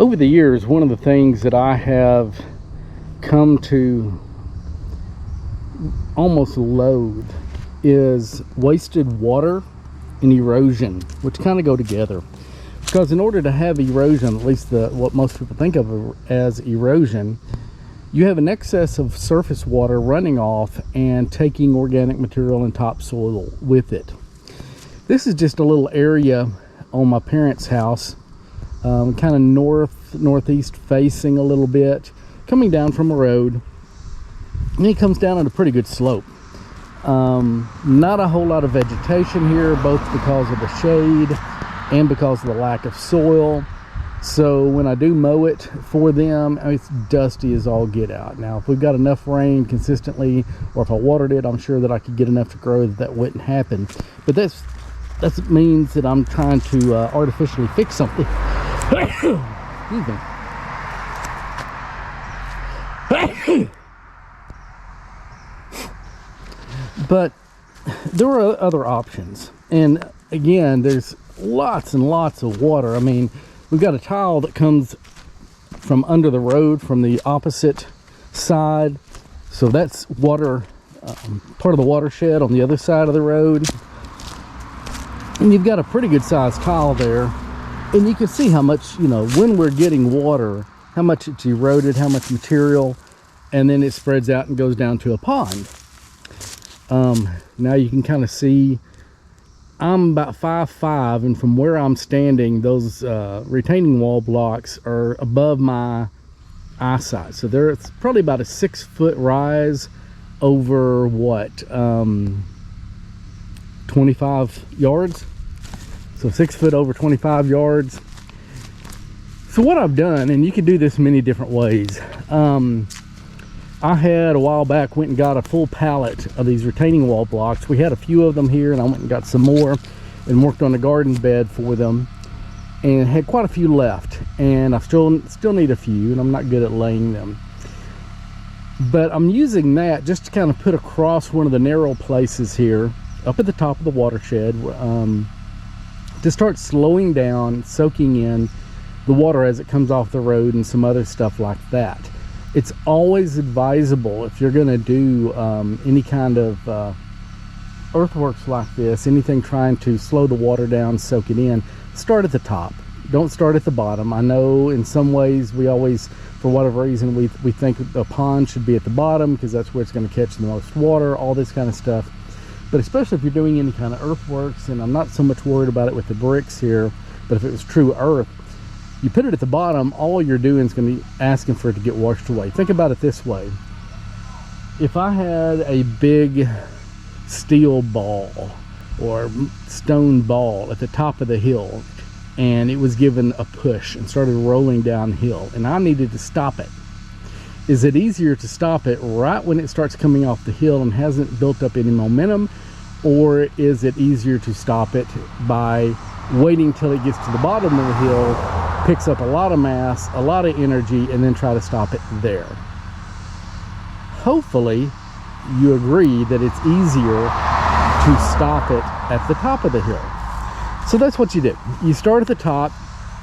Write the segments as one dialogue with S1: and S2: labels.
S1: Over the years, one of the things that I have come to almost loathe is wasted water and erosion, which kind of go together. Because in order to have erosion, at least what most people think of as erosion, you have an excess of surface water running off and taking organic material and topsoil with it. This is just a little area on my parents' house, kind of northeast facing a little bit, coming down from a road, and it comes down on a pretty good slope. Not a whole lot of vegetation here, both because of the shade and because of the lack of soil. So when I do mow it for them, it's dusty as all get out. Now, if we've got enough rain consistently, or if I watered it, I'm sure that I could get enough to grow that wouldn't happen. But that means that I'm trying to artificially fix something. Excuse me. But there are other options, and again, there's lots and lots of water. I mean, we've got a tile that comes from under the road from the opposite side, so that's water, part of the watershed on the other side of the road. And you've got a pretty good sized tile there, and you can see how much, when we're getting water, how much it's eroded, how much material, and then it spreads out and goes down to a pond. Now you can kind of see I'm about 5'5", and from where I'm standing, those retaining wall blocks are above my eyesight. So it's probably about a 6-foot rise over what, 25 yards. So 6 foot over 25 yards. So what I've done, and you can do this many different ways. I had a while back went and got a full pallet of these retaining wall blocks. We had a few of them here, and I went and got some more and worked on a garden bed for them, and had quite a few left, and I still need a few, and I'm not good at laying them. But I'm using that just to kind of put across one of the narrow places here up at the top of the watershed, to start slowing down, soaking in the water as it comes off the road and some other stuff like that. It's always advisable, if you're going to do any kind of earthworks like this, anything trying to slow the water down, soak it in, start at the top. Don't start at the bottom. I know in some ways we always, for whatever reason, we think the pond should be at the bottom because that's where it's going to catch the most water, all this kind of stuff. But especially if you're doing any kind of earthworks, and I'm not so much worried about it with the bricks here, but if it was true earth, you put it at the bottom, all you're doing is going to be asking for it to get washed away. Think about it this way. If I had a big steel ball or stone ball at the top of the hill, and it was given a push and started rolling downhill, and I needed to stop it, is it easier to stop it right when it starts coming off the hill and hasn't built up any momentum, or is it easier to stop it by waiting till it gets to the bottom of the hill, picks up a lot of mass, a lot of energy, and then try to stop it there? Hopefully you agree that it's easier to stop it at the top of the hill. So that's what you do. You start at the top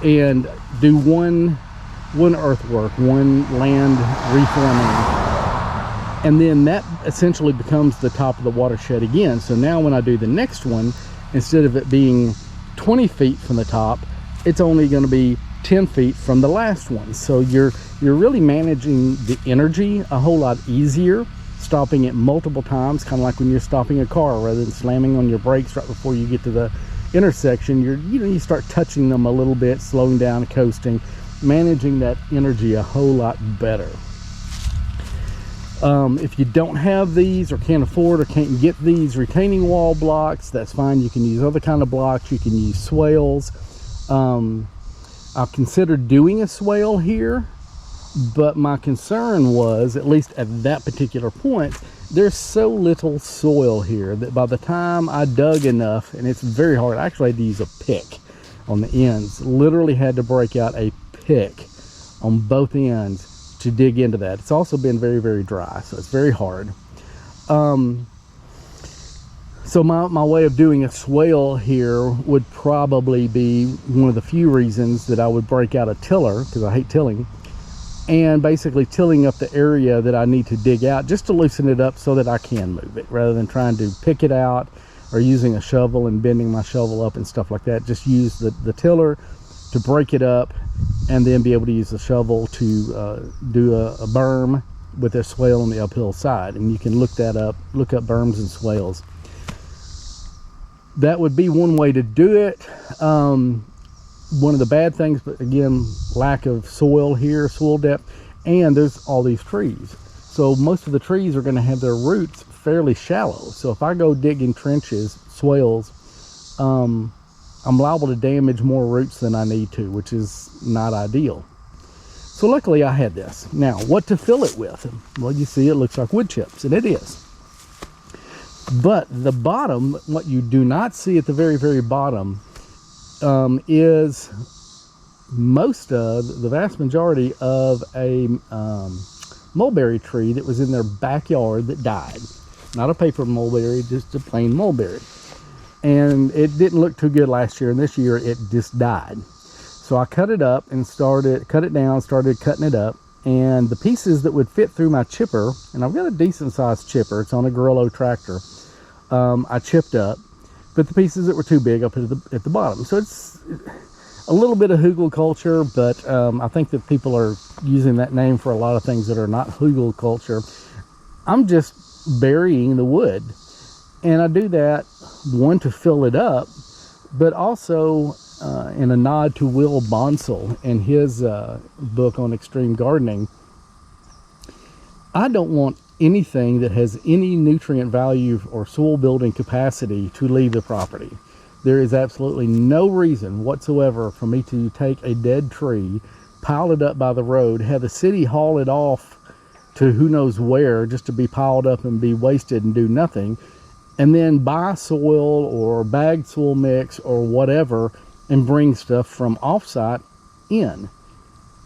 S1: and do one earthwork, one land reforming, and then that essentially becomes the top of the watershed again. So now when I do the next one, instead of it being 20 feet from the top, it's only going to be 10 feet from the last one. So you're really managing the energy a whole lot easier, stopping it multiple times, kind of like when you're stopping a car, rather than slamming on your brakes right before you get to the intersection. You start touching them a little bit, slowing down, coasting, managing that energy a whole lot better. If you don't have these, or can't afford or can't get these retaining wall blocks, that's fine. You can use other kind of blocks. You can use swales. I've considered doing a swale here, but my concern was, at least at that particular point, there's so little soil here that by the time I dug enough, and it's very hard, I actually had to use a pick on the ends, literally had to break out a pick on both ends to dig into that. It's also been very, very dry, so it's very hard. So my way of doing a swale here would probably be one of the few reasons that I would break out a tiller, because I hate tilling, and basically tilling up the area that I need to dig out just to loosen it up so that I can move it, rather than trying to pick it out or using a shovel and bending my shovel up and stuff like that. Just use the tiller to break it up, and then be able to use the shovel to do a berm with a swale on the uphill side. And you can look that up, look up berms and swales. That would be one way to do it. One of the bad things, but again, lack of soil here, soil depth, and there's all these trees. So most of the trees are going to have their roots fairly shallow. So if I go digging trenches, swales, I'm liable to damage more roots than I need to, which is not ideal. So luckily I had this. Now, what to fill it with? Well, you see it looks like wood chips, and it is. But the bottom, what you do not see at the very, very bottom, is the vast majority of a mulberry tree that was in their backyard that died. Not a paper mulberry, just a plain mulberry. And it didn't look too good last year, and this year it just died. So I cut it up and started cutting it up, and the pieces that would fit through my chipper, and I've got a decent sized chipper, it's on a Grillo tractor, I chipped up, but the pieces that were too big I put at the bottom. So it's a little bit of hugel culture, but I think that people are using that name for a lot of things that are not hugel culture. I'm just burying the wood, and I do that, one, to fill it up, but also in a nod to Will Bonsall and his book on extreme gardening. I don't want anything that has any nutrient value or soil building capacity to leave the property. There is absolutely no reason whatsoever for me to take a dead tree, pile it up by the road, have the city haul it off to who knows where just to be piled up and be wasted and do nothing, and then buy soil or bagged soil mix or whatever and bring stuff from offsite in.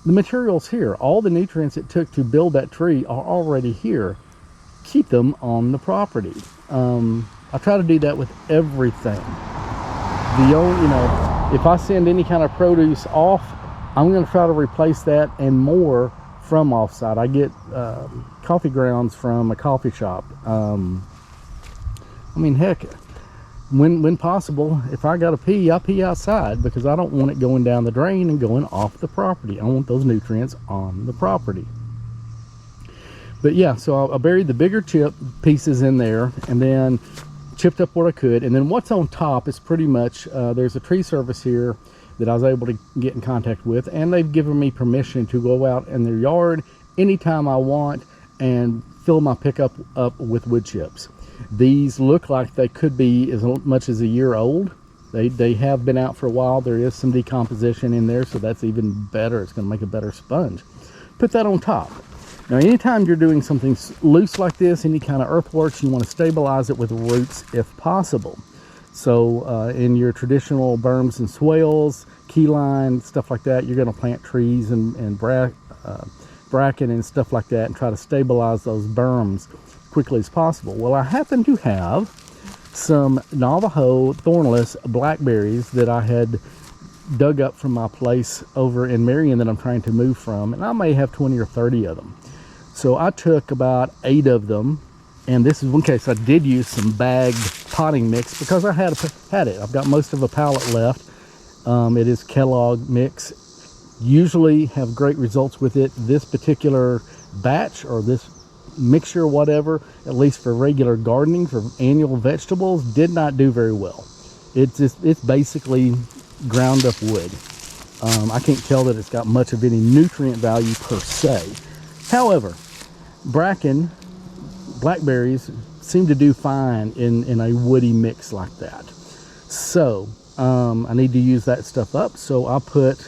S1: The material's here. All the nutrients it took to build that tree are already here. Keep them on the property. I try to do that with everything. If I send any kind of produce off, I'm going to try to replace that and more from offsite. I get coffee grounds from a coffee shop. Heck, when possible, if I gotta pee, I pee outside, because I don't want it going down the drain and going off the property. I want those nutrients on the property. But yeah, so I buried the bigger chip pieces in there, and then chipped up what I could. And then what's on top is pretty much, there's a tree service here that I was able to get in contact with, and they've given me permission to go out in their yard anytime I want and fill my pickup up with wood chips. These look like they could be as much as a year old. They have been out for a while. There is some decomposition in there, so that's even better. It's going to make a better sponge. Put that on top. Now, anytime you're doing something loose like this, any kind of earthworks, you want to stabilize it with roots if possible. So in your traditional berms and swales, key line, stuff like that, you're going to plant trees and bracken and stuff like that and try to stabilize those berms quickly as possible. Well, I happen to have some Navajo thornless blackberries that I had dug up from my place over in Marion that I'm trying to move from, and I may have 20 or 30 of them. So I took about 8 of them, and this is one case I did use some bagged potting mix because I had it. I've got most of a pallet left. It is Kellogg mix. Usually have great results with it. This particular batch, or this mixture, whatever, at least for regular gardening for annual vegetables, did not do very well. It's basically ground up wood. I can't tell that it's got much of any nutrient value per se. However, blackberries seem to do fine in a woody mix like that. So I need to use that stuff up. So I put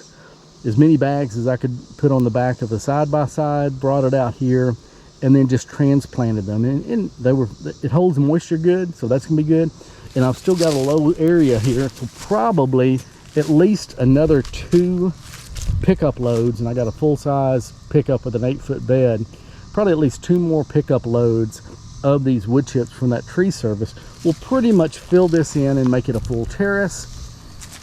S1: as many bags as I could put on the back of the side-by-side, brought it out here, and then just transplanted them. And it holds moisture good, so that's gonna be good. And I've still got a low area here, so probably at least another 2 pickup loads, and I got a full-size pickup with an 8-foot bed. Probably at least 2 more pickup loads of these wood chips from that tree service will pretty much fill this in and make it a full terrace.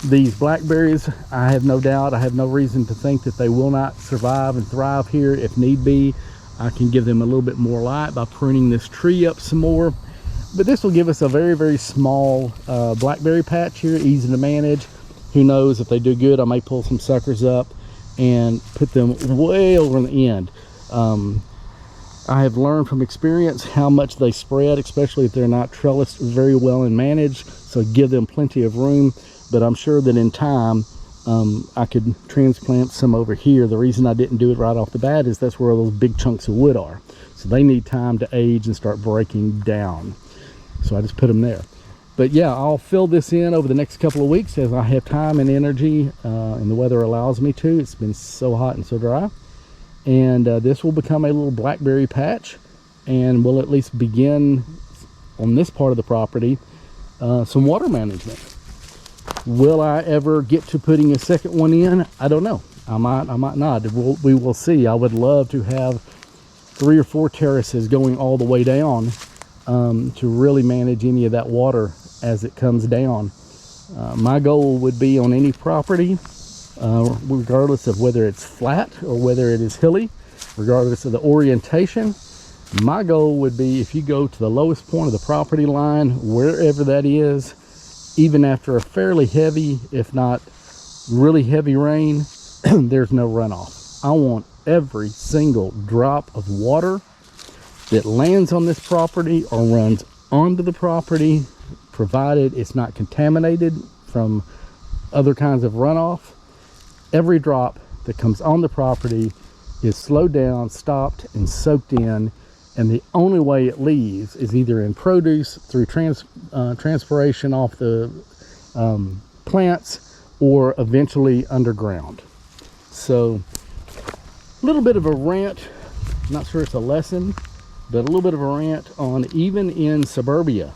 S1: These blackberries, I have no doubt, I have no reason to think that they will not survive and thrive here. If need be, I can give them a little bit more light by pruning this tree up some more. But this will give us a very, very small blackberry patch here, easy to manage. Who knows, if they do good, I may pull some suckers up and put them way over on the end. I have learned from experience how much they spread, especially if they're not trellised very well and managed, so give them plenty of room. But I'm sure that in time I could transplant some over here. The reason I didn't do it right off the bat is that's where those big chunks of wood are, so they need time to age and start breaking down, so I just put them there. But yeah, I'll fill this in over the next couple of weeks as I have time and energy, and the weather allows me to. It's been so hot and so dry. And this will become a little blackberry patch, and we'll at least begin on this part of the property some water management. Will I ever get to putting a second one in? I don't know. I might not. We will see. I would love to have 3 or 4 terraces going all the way down to really manage any of that water as it comes down. My goal would be on any property, regardless of whether it's flat or whether it is hilly, regardless of the orientation, my goal would be, if you go to the lowest point of the property line, wherever that is, even after a fairly heavy, if not really heavy rain, there's no runoff. I want every single drop of water that lands on this property or runs onto the property, provided it's not contaminated from other kinds of runoff. Every drop that comes on the property is slowed down, stopped, and soaked in, and the only way it leaves is either in produce through transpiration off the plants, or eventually underground. So a little bit of a rant, I'm not sure it's a lesson, but a little bit of a rant on, even in suburbia,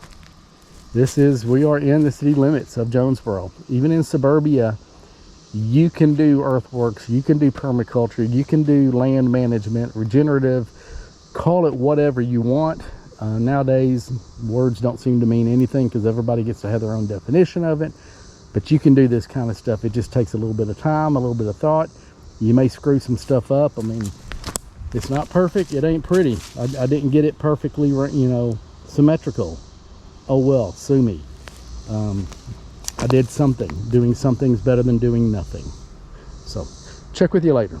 S1: we are in the city limits of Jonesboro. Even in suburbia, you can do earthworks, you can do permaculture, you can do land management, regenerative, call it whatever you want. Nowadays, words don't seem to mean anything because everybody gets to have their own definition of it. But you can do this kind of stuff. It just takes a little bit of time, a little bit of thought. You may screw some stuff up. I mean, it's not perfect. It ain't pretty. I didn't get it perfectly, symmetrical. Oh well, sue me. I did something. Doing something's better than doing nothing. So check with you later.